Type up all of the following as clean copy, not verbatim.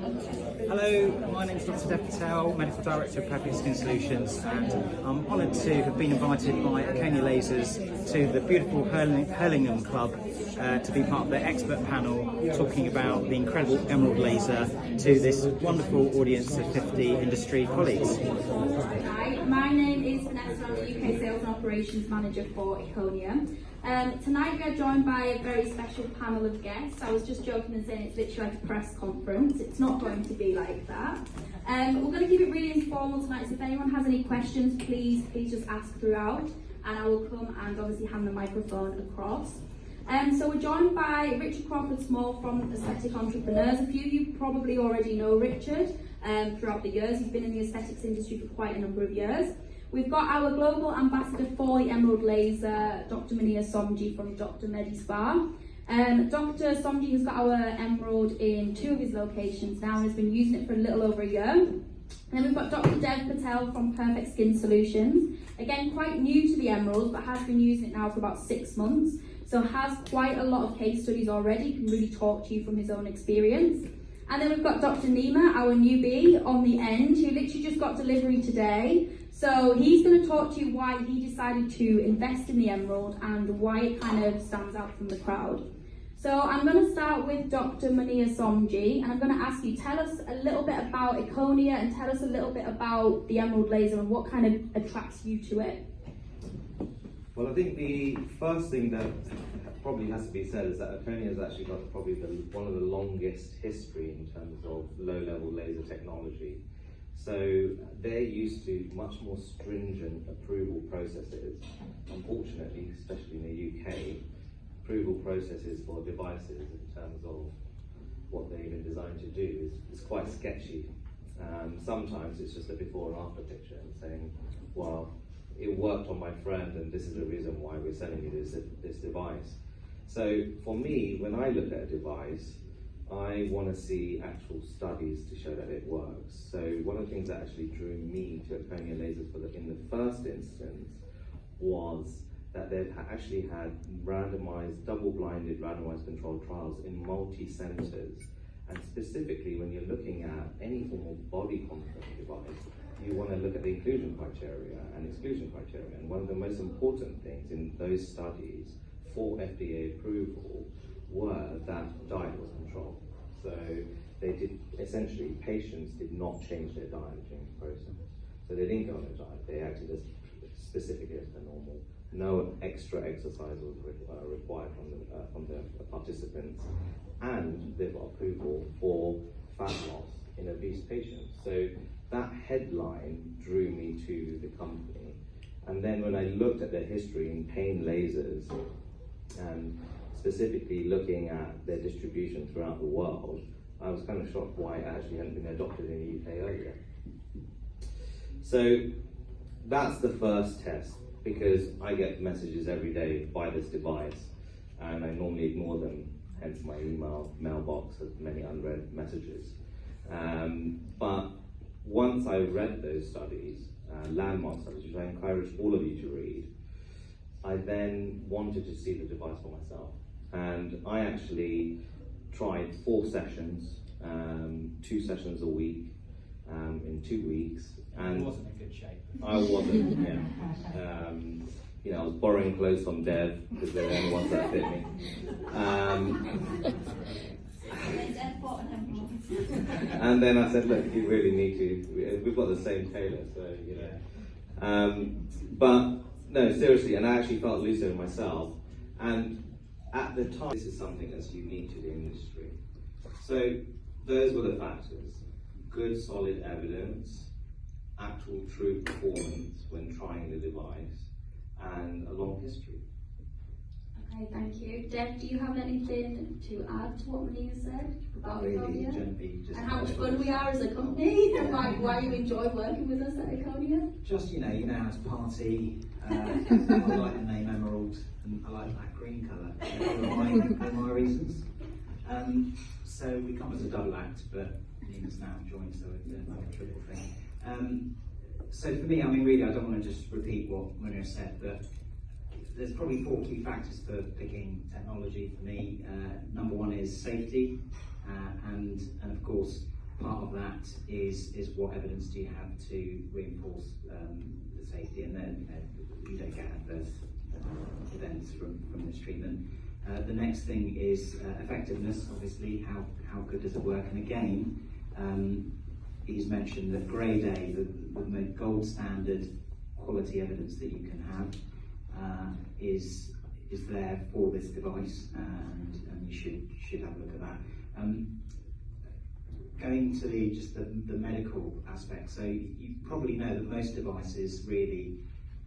Hello, my name is Dr. Dev Patel, Medical Director of Perfect Skin Solutions, and I'm honoured to have been invited by Iconia Lasers to the beautiful Hurlingham Club to be part of their expert panel talking about the incredible emerald laser to this wonderful audience of 50 industry colleagues. Hi, my name is Vanessa. I'm the UK Sales and Operations Manager for Iconia. Tonight we are joined by a very special panel of guests. I was just joking and saying it's literally like a press conference. It's not going to be like that. We're going to keep it really informal tonight, so if anyone has any questions, please just ask throughout, and I will come and obviously hand the microphone across. So we're joined by Richard Crawford-Small from Aesthetic Entrepreneurs. A few of you probably already know Richard throughout the years. He's been in the aesthetics industry for quite a number of years. We've got our global ambassador for the Emerald Laser, Dr. Mania Somji from Dr. Medi Spa. Dr. Somji has got our Emerald in 2 of his locations now and has been using it for a little over a year. And then we've got Dr. Dev Patel from Perfect Skin Solutions. Again, quite new to the Emerald, but has been using it now for about 6 months. So has quite a lot of case studies already, can really talk to you from his own experience. And then we've got Dr. Nima, our newbie, on the end, who literally just got delivery today. So he's going to talk to you why he decided to invest in the Emerald and why it kind of stands out from the crowd. So I'm going to start with Dr. Mania Somji, and I'm going to ask you, tell us a little bit about Iconia and tell us a little bit about the Emerald Laser and what kind of attracts you to it. Well, I think the first thing that probably has to be said is that Iconia has actually got probably one of the longest history in terms of low-level laser technology. So they're used to much more stringent approval processes. Unfortunately, especially in the UK, approval processes for devices in terms of what they've been designed to do is quite sketchy. Sometimes it's just a before and after picture and saying, well, it worked on my friend and this is the reason why we're selling you this device. So for me, when I look at a device, I want to see actual studies to show that it works. So one of the things that actually drew me to Iconia Lasers in the first instance was that they've actually had randomized, double-blinded, randomized controlled trials in multi-centers. And specifically, when you're looking at any form of body composition device, you want to look at the inclusion criteria and exclusion criteria. And one of the most important things in those studies for FDA approval were that diet was controlled. So they did, essentially, patients did not change their diet during the process. So they didn't go on a diet, they acted as specifically as per normal. No extra exercise was required from the participants. And they've got approval for fat loss in obese patients. So that headline drew me to the company. And then when I looked at their history in pain lasers, and specifically looking at their distribution throughout the world, I was kind of shocked why it actually hadn't been adopted in the UK earlier. So that's the first test, because I get messages every day by this device, and I normally ignore them, hence my mailbox has many unread messages. But once I read those studies, landmark studies, which I encourage all of you to read, I then wanted to see the device for myself. And I actually tried 4 sessions, 2 sessions a week, in 2 weeks. And You wasn't in good shape. I wasn't, yeah. You know, I was borrowing clothes from Dev because they're the only ones that fit me. And then I said, look, you really need to, we've got the same tailor, so, you know. But no, seriously, and I actually felt looser myself. And at the time, this is something that's unique to the industry. So those were the factors: good, solid evidence, actual true performance when trying the device, and a long history. Okay, thank you. Dev, do you have anything to add to what Mania said about Really, Iconia? And how much fun we are as a company, and why you enjoy working with us at Iconia? Just, you know how to party. I like the name Emerald, and I like that green colour. For my reasons. So we come as a double act, but Nina's now joined, so it's a triple thing. So for me, I mean, really, I don't want to just repeat what Mania said, but there's probably 4 key factors for picking technology for me. Number 1 is safety, and of course of that is what evidence do you have to reinforce the safety, and then you don't get adverse events from this treatment. The next thing is effectiveness. Obviously, how good does it work? And again, he's mentioned that grade A, the gold standard quality evidence that you can have, is there for this device, and you should have a look at that. Going to the medical aspect, so you probably know that most devices, really,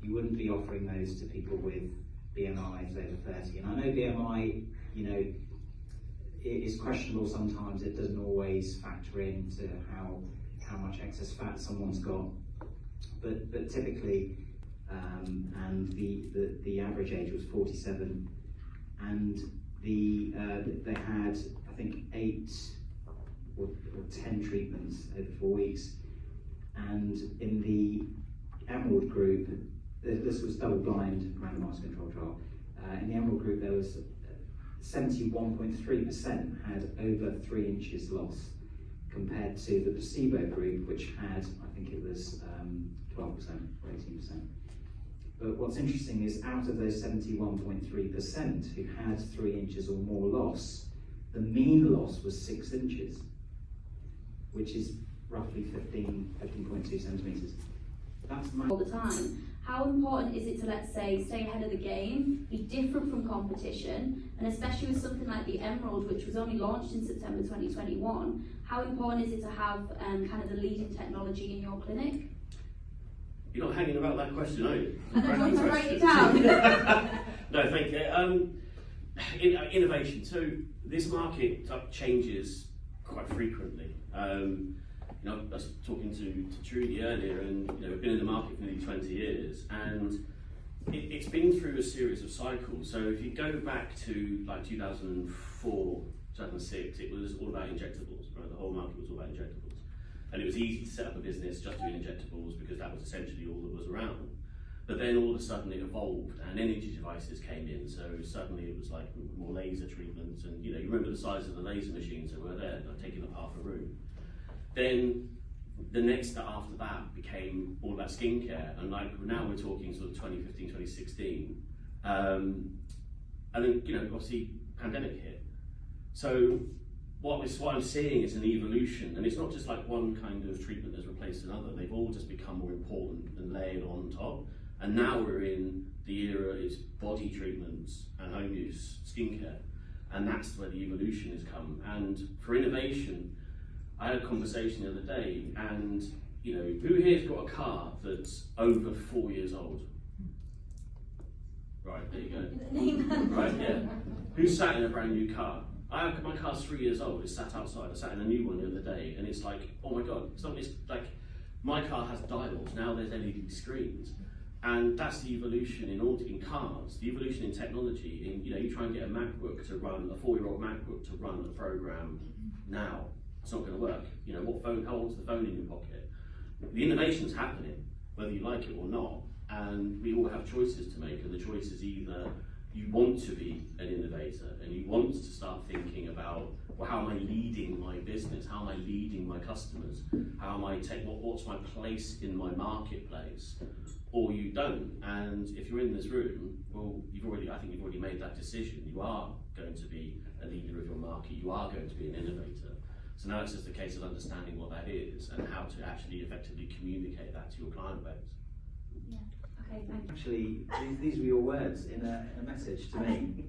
you wouldn't be offering those to people with BMIs over 30. And I know BMI, it is questionable sometimes. It doesn't always factor into how much excess fat someone's got, but typically, and the average age was 47, and they had, I think, 8 or 10 treatments over 4 weeks, and in the Emerald group, this was double-blind randomised control trial. In the Emerald group, there was 71.3% had over 3 inches loss, compared to the placebo group, which had, I think it was 12% or 18%. But what's interesting is, out of those 71.3% who had 3 inches or more loss, the mean loss was 6 inches, which is roughly 15.2 centimetres. That's all the time. How important is it to, let's say, stay ahead of the game, be different from competition, and especially with something like the Emerald, which was only launched in September 2021, how important is it to have kind of the leading technology in your clinic? You're not hanging about that question, are you? I don't want to write it down. No, thank you. Innovation. So this market changes quite frequently. I was talking to Trudy earlier, and we've been in the market for nearly 20 years, and it's been through a series of cycles. So if you go back to like 2004, 2006, it was all about injectables, right? The whole market was all about injectables, and it was easy to set up a business just doing injectables because that was essentially all that was around. But then all of a sudden it evolved, and energy devices came in. So suddenly it was like more laser treatments, and you remember the size of the laser machines that were there, like taking up half a room. Then the next step after that became all about skincare, and like now we're talking sort of 2015, 2016, and then obviously pandemic hit. So what I'm seeing is an evolution, and it's not just like one kind of treatment has replaced another. They've all just become more important and layered on top. And now we're in the era is body treatments and home use skincare, and that's where the evolution has come. And for innovation, I had a conversation the other day, and who here's got a car that's over 4 years old? Right, there you go. Right, yeah. Who's sat in a brand new car? My car's 3 years old. It's sat outside. I sat in a new one the other day, and it's like, oh my god! It's like my car has dials now. There's LED screens, and that's the evolution in cars. The evolution in technology. You try and get a MacBook to run a 4-year-old MacBook to run a program now. It's not going to work. What phone? How old's the phone in your pocket? The innovation's happening, whether you like it or not, and we all have choices to make. And the choice is either you want to be an innovator and you want to start thinking about, well, how am I leading my business? How am I leading my customers? How am I what's my place in my marketplace? Or you don't. And if you're in this room, well, I think you've already made that decision. You are going to be a leader of your market. You are going to be an innovator. So now it's just a case of understanding what that is and how to actually effectively communicate that to your client base. Yeah. Okay, thank you. Actually, these were your words in a message to me,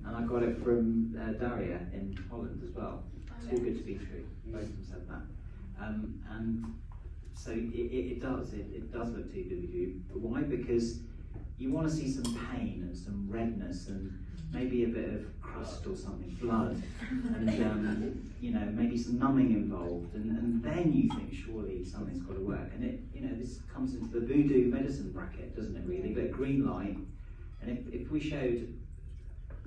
and I got it from Daria in Holland as well. Too good to be true. Both of them said that. And so it does look too good to be. But why? Because you want to see some pain and some redness and maybe a bit of crust or something, blood, and maybe some numbing involved, and then you think surely something's got to work. And this comes into the voodoo medicine bracket, doesn't it? Really, but green light. And if we showed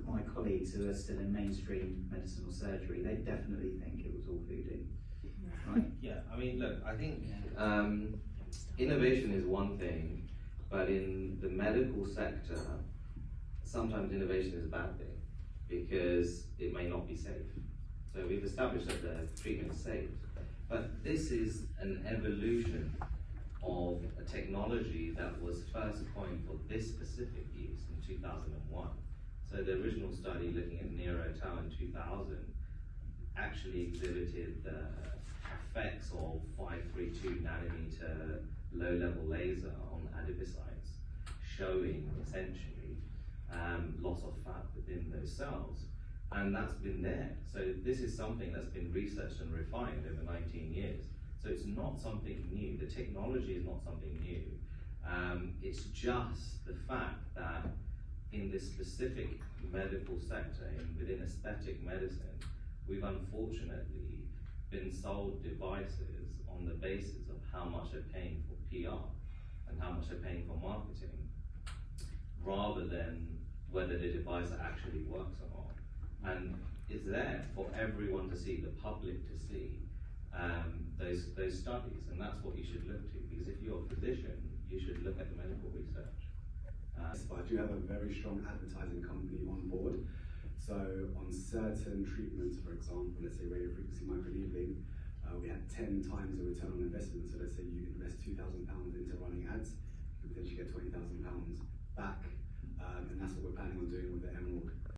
my colleagues who are still in mainstream medicine or surgery, they definitely think it was all voodoo, right? Yeah, I mean, look, I think innovation is one thing, but in the medical sector, sometimes innovation is a bad thing because it may not be safe. So we've established that the treatment is safe, But this is an evolution of a technology that was first coined for this specific use in 2001. So the original study looking at Neuro-Tau in 2000 actually exhibited the effects of 532 nanometer low-level laser on adipocytes, showing essentially loss of fat within those cells. And that's been there. So this is something that's been researched and refined over 19 years. So it's not something new. The technology is not something new. It's just the fact that in this specific medical sector, within aesthetic medicine, we've unfortunately been sold devices on the basis of how much they're paying for PR and how much they're paying for marketing, rather than whether the device actually works or not. And it's there for everyone to see, the public to see, those studies, and that's what you should look to, because if you're a physician, you should look at the medical research. But I do have a very strong advertising company on board. So on certain treatments, for example, let's say radiofrequency microneedling, we had 10 times the return on investment. So let's say you invest £2,000 into running ads, you can potentially get £20,000 back. And that's what we're planning on doing with the